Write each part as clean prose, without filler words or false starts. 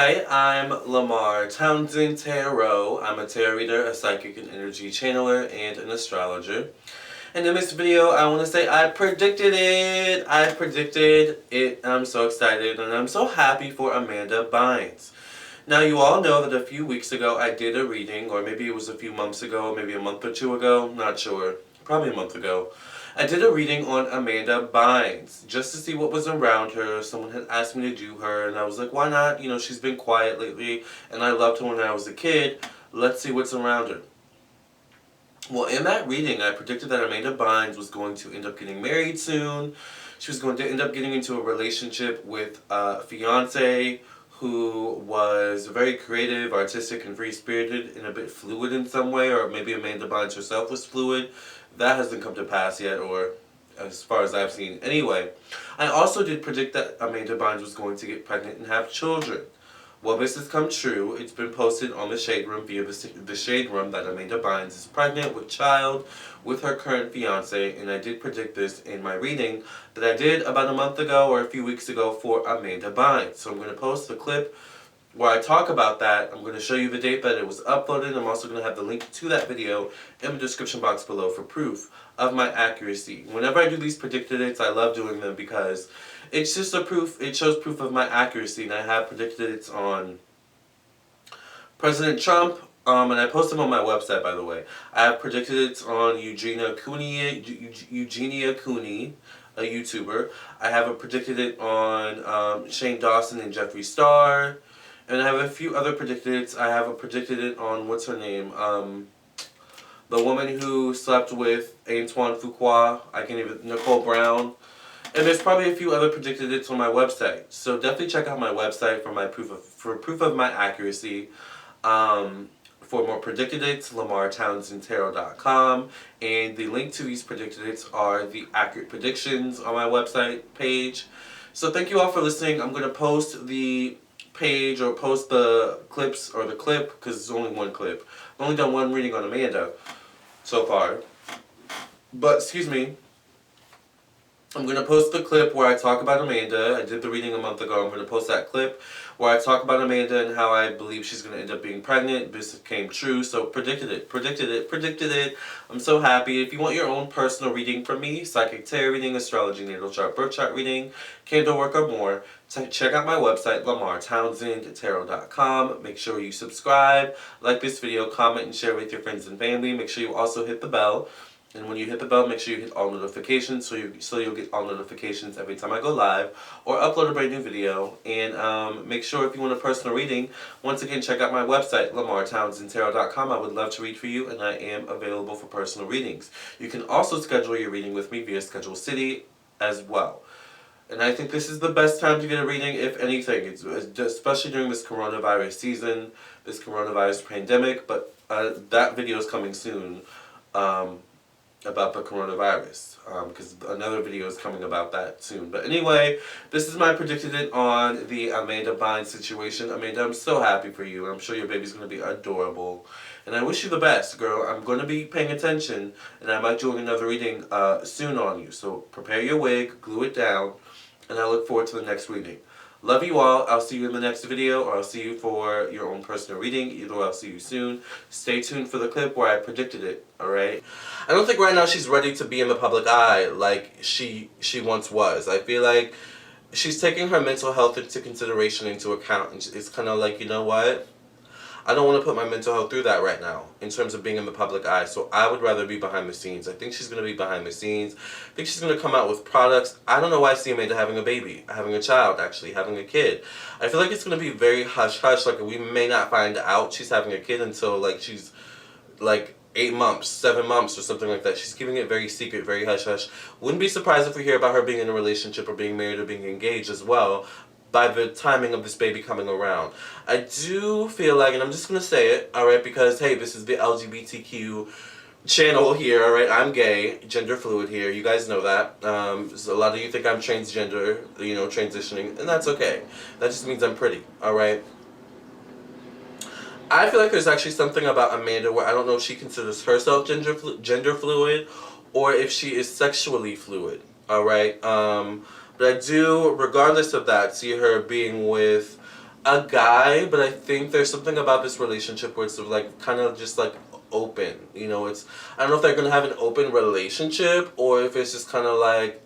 Hi, I'm Lamarr Townsend Tarot. I'm a tarot reader, a psychic and energy channeler, and an astrologer. And in this video, I want to say I predicted it. I predicted it, and I'm so excited, and I'm so happy for Amanda Bynes. Now, you all know that a few weeks ago I did a reading, or maybe it was a few months ago, maybe a month or two ago, not sure, probably a month ago. I did a reading on Amanda Bynes, just to see what was around her. Someone had asked me to do her, and I was like, why not? You know, she's been quiet lately, and I loved her when I was a kid. Let's see what's around her. Well, in that reading, I predicted that Amanda Bynes was going to end up getting married soon. She was going to end up getting into a relationship with a fiance who was very creative, artistic, and free-spirited, and a bit fluid in some way, or maybe Amanda Bynes herself was fluid. That hasn't come to pass yet, or as far as I've seen. Anyway, I also did predict that Amanda Bynes was going to get pregnant and have children. Well, this has come true. It's been posted on the Shade Room via the Shade Room that Amanda Bynes is pregnant with child with her current fiance, and I did predict this in my reading that I did about a month ago or a few weeks ago for Amanda Bynes. So I'm going to post the clip where I talk about that. I'm going to show you the date that it was uploaded. I'm also going to have the link to that video in the description box below for proof of my accuracy. Whenever I do these predicted dates, I love doing them because it's just a proof, it shows proof of my accuracy, and I have predicted it's on President Trump, and I post them on my website, by the way. I have predicted it's on Eugenia Cooney, a YouTuber. I have predicted it on Shane Dawson and Jeffree Star. And I have a few other predicted it. I have predicted it on, what's her name? The woman who slept with Antoine Fuqua. Nicole Brown. And there's probably a few other predicted it's on my website. So definitely check out my website for proof of my accuracy. For more predicted dates, LamarrTownsendTarot.com. And the link to these predicted dates are the accurate predictions on my website page. So thank you all for listening. I'm going to post the page or post the clips or the clip because it's only one clip. I've only done one reading on Amanda so far. But, excuse me. I'm going to post the clip where I talk about Amanda. I did the reading a month ago. I'm going to post that clip where I talk about Amanda and how I believe she's going to end up being pregnant. This came true, so predicted it. I'm so happy. If you want your own personal reading from me, psychic tarot reading, astrology, natal chart, birth chart reading, candle work, or more, check out my website, LamarrTownsendTarot.com. Make sure you subscribe, like this video, comment, and share with your friends and family. Make sure you also hit the bell. And when you hit the bell, make sure you hit all notifications so you'll get all notifications every time I go live or upload a brand new video. And make sure if you want a personal reading, once again, check out my website, LamarrTownsendTarot.com. I would love to read for you, and I am available for personal readings. You can also schedule your reading with me via Schedule City as well. And I think this is the best time to get a reading, if anything, especially during this coronavirus season, this coronavirus pandemic. But that video is coming soon. About the coronavirus, because another video is coming about that soon. But anyway, this is my predicted it on the Amanda Bynes situation. Amanda, I'm so happy for you. I'm sure your baby's going to be adorable. And I wish you the best, girl. I'm going to be paying attention, and I might do another reading soon on you. So prepare your wig, glue it down, and I look forward to the next reading. Love you all. I'll see you in the next video, or I'll see you for your own personal reading. Either way, I'll see you soon. Stay tuned for the clip where I predicted it, alright? I don't think right now she's ready to be in the public eye like she once was. I feel like she's taking her mental health into consideration, into account. And it's kind of like, you know what? I don't want to put my mental health through that right now in terms of being in the public eye, so I would rather be behind the scenes. I think she's going to be behind the scenes. I think she's going to come out with products. I don't know why I see Amanda having a baby, having a child, actually, having a kid. I feel like it's going to be very hush-hush, like we may not find out she's having a kid until like she's like 8 months, 7 months or something like that. She's keeping it very secret, very hush-hush. Wouldn't be surprised if we hear about her being in a relationship or being married or being engaged as well by the timing of this baby coming around. I do feel like, and I'm just going to say it, alright, because, hey, this is the LGBTQ channel here, alright, I'm gay, gender fluid here, you guys know that. So a lot of you think I'm transgender, you know, transitioning, and that's okay. That just means I'm pretty, alright? I feel like there's actually something about Amanda where I don't know if she considers herself gender fluid or if she is sexually fluid, alright? But I do, regardless of that, see her being with a guy, but I think there's something about this relationship where it's like kind of just like open. You know, it's I don't know if they're gonna have an open relationship or if it's just kind of like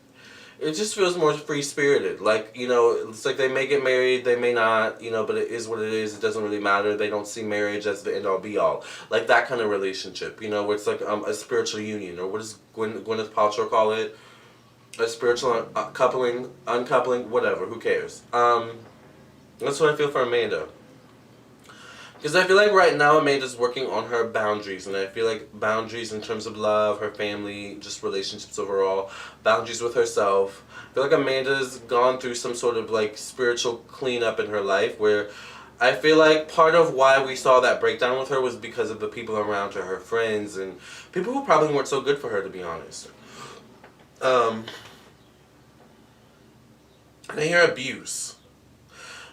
it just feels more free spirited. Like, you know, it's like they may get married, they may not, you know, but it is what it is. It doesn't really matter. They don't see marriage as the end all be all. Like that kind of relationship, you know, where it's like a spiritual union, or what does Gwyneth Paltrow call it? A spiritual coupling, uncoupling, whatever. Who cares? That's what I feel for Amanda. Because I feel like right now Amanda's working on her boundaries, and I feel like boundaries in terms of love, her family, just relationships overall, boundaries with herself. I feel like Amanda's gone through some sort of like spiritual cleanup in her life where I feel like part of why we saw that breakdown with her was because of the people around her friends, and people who probably weren't so good for her, to be honest. And I hear abuse.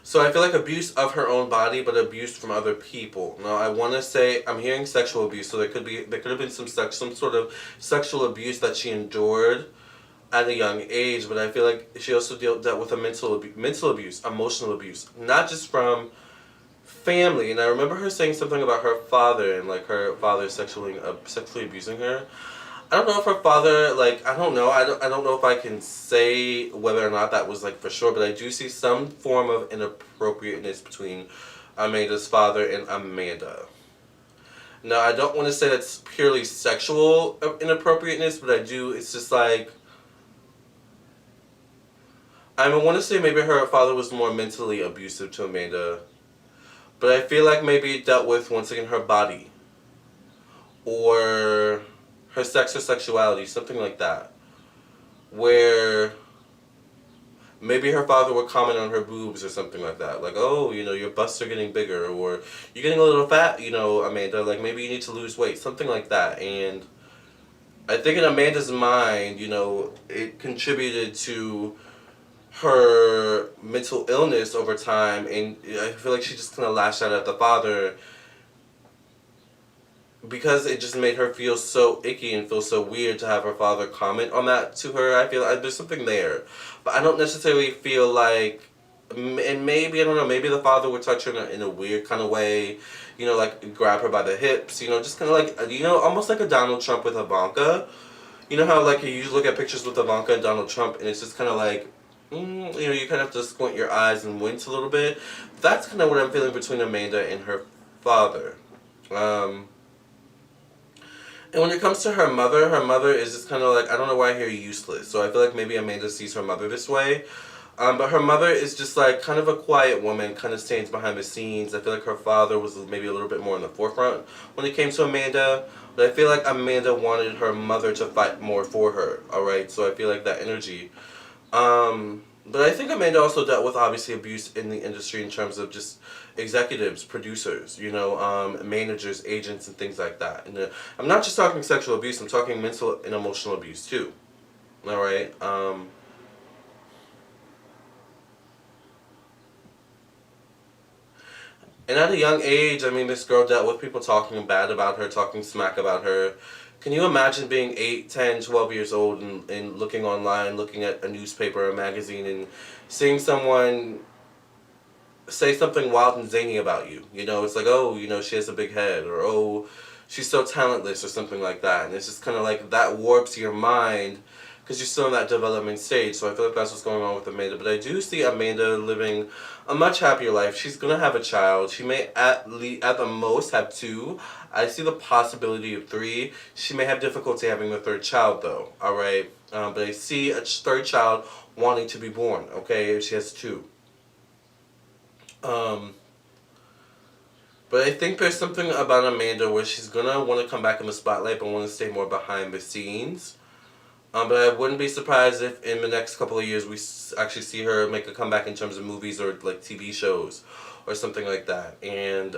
So I feel like abuse of her own body, but abuse from other people. Now I want to say I'm hearing sexual abuse, so there could have been some sort of sexual abuse that she endured at a young age. But I feel like she also dealt with a mental abuse, emotional abuse, not just from family. And I remember her saying something about her father and like her father sexually abusing her. I don't know if her father, like, I don't know. I don't know if I can say whether or not that was, like, for sure. But I do see some form of inappropriateness between Amanda's father and Amanda. Now, I don't want to say that's purely sexual inappropriateness, but I do. It's just like, I want to say maybe her father was more mentally abusive to Amanda. But I feel like maybe it dealt with, once again, her body. Or her sex or sexuality, something like that. Where maybe her father would comment on her boobs or something like that. Like, oh, you know, your busts are getting bigger, or you're getting a little fat, you know, Amanda. Like, maybe you need to lose weight, something like that. And I think in Amanda's mind, you know, it contributed to her mental illness over time. And I feel like she just kind of lashed out at the father because it just made her feel so icky and feel so weird to have her father comment on that to her. I feel like there's something there. But I don't necessarily feel like, and maybe, I don't know, maybe the father would touch her in a weird kind of way, you know, like grab her by the hips, you know, just kind of like, you know, almost like a Donald Trump with Ivanka. You know how, like, you usually look at pictures with Ivanka and Donald Trump, and it's just kind of like, you know, you kind of have to squint your eyes and wince a little bit. That's kind of what I'm feeling between Amanda and her father. And when it comes to her mother is just kind of like, I don't know why I hear useless. So I feel like maybe Amanda sees her mother this way. But her mother is just like kind of a quiet woman, kind of stands behind the scenes. I feel like her father was maybe a little bit more in the forefront when it came to Amanda. But I feel like Amanda wanted her mother to fight more for her, alright? So I feel like that energy. But I think Amanda also dealt with, obviously, abuse in the industry in terms of just executives, producers, you know, managers, agents, and things like that. And I'm not just talking sexual abuse, I'm talking mental and emotional abuse, too. Alright? And at a young age, I mean, this girl dealt with people talking bad about her, talking smack about her. Can you imagine being 8, 10, 12 years old and looking online, looking at a newspaper or a magazine and seeing someone say something wild and zany about you? You know, it's like, oh, you know, she has a big head, or oh, she's so talentless, or something like that. And it's just kind of like that warps your mind because you're still in that development stage. So I feel like that's what's going on with Amanda. But I do see Amanda living a much happier life. She's going to have a child. She may at the most have 2. I see the possibility of 3. She may have difficulty having the 3rd child, though. Alright? But I see a 3rd child wanting to be born. Okay? If she has 2. But I think there's something about Amanda where she's going to want to come back in the spotlight but want to stay more behind the scenes. But I wouldn't be surprised if in the next couple of years we actually see her make a comeback in terms of movies or like TV shows or something like that. And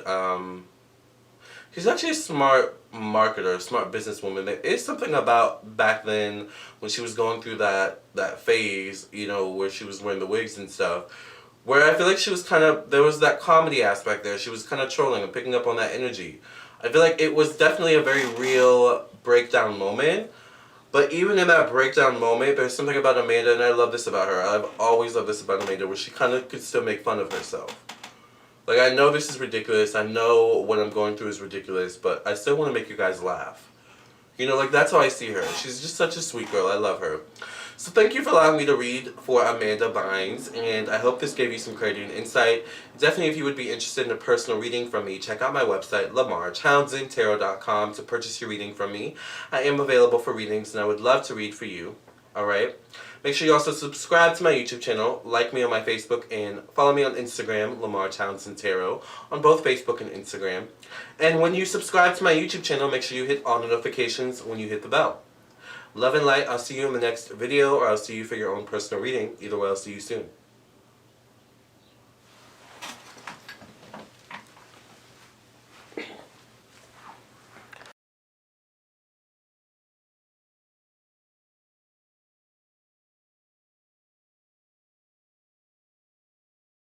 she's actually a smart marketer, a smart businesswoman. There is something about back then when she was going through that phase, you know, where she was wearing the wigs and stuff, where I feel like she was kind of, there was that comedy aspect there. She was kind of trolling and picking up on that energy. I feel like it was definitely a very real breakdown moment. But even in that breakdown moment, there's something about Amanda, and I love this about her. I've always loved this about Amanda, where she kind of could still make fun of herself. Like, I know this is ridiculous. I know what I'm going through is ridiculous, but I still want to make you guys laugh. You know, like, that's how I see her. She's just such a sweet girl. I love her. So thank you for allowing me to read for Amanda Bynes, and I hope this gave you some clarity and insight. Definitely, if you would be interested in a personal reading from me, check out my website, LamarrTownsendTarot.com, to purchase your reading from me. I am available for readings, and I would love to read for you. Alright? Make sure you also subscribe to my YouTube channel, like me on my Facebook, and follow me on Instagram, Lamarr Townsend Tarot, on both Facebook and Instagram. And when you subscribe to my YouTube channel, make sure you hit all notifications when you hit the bell. Love and light. I'll see you in the next video, or I'll see you for your own personal reading. Either way, I'll see you soon.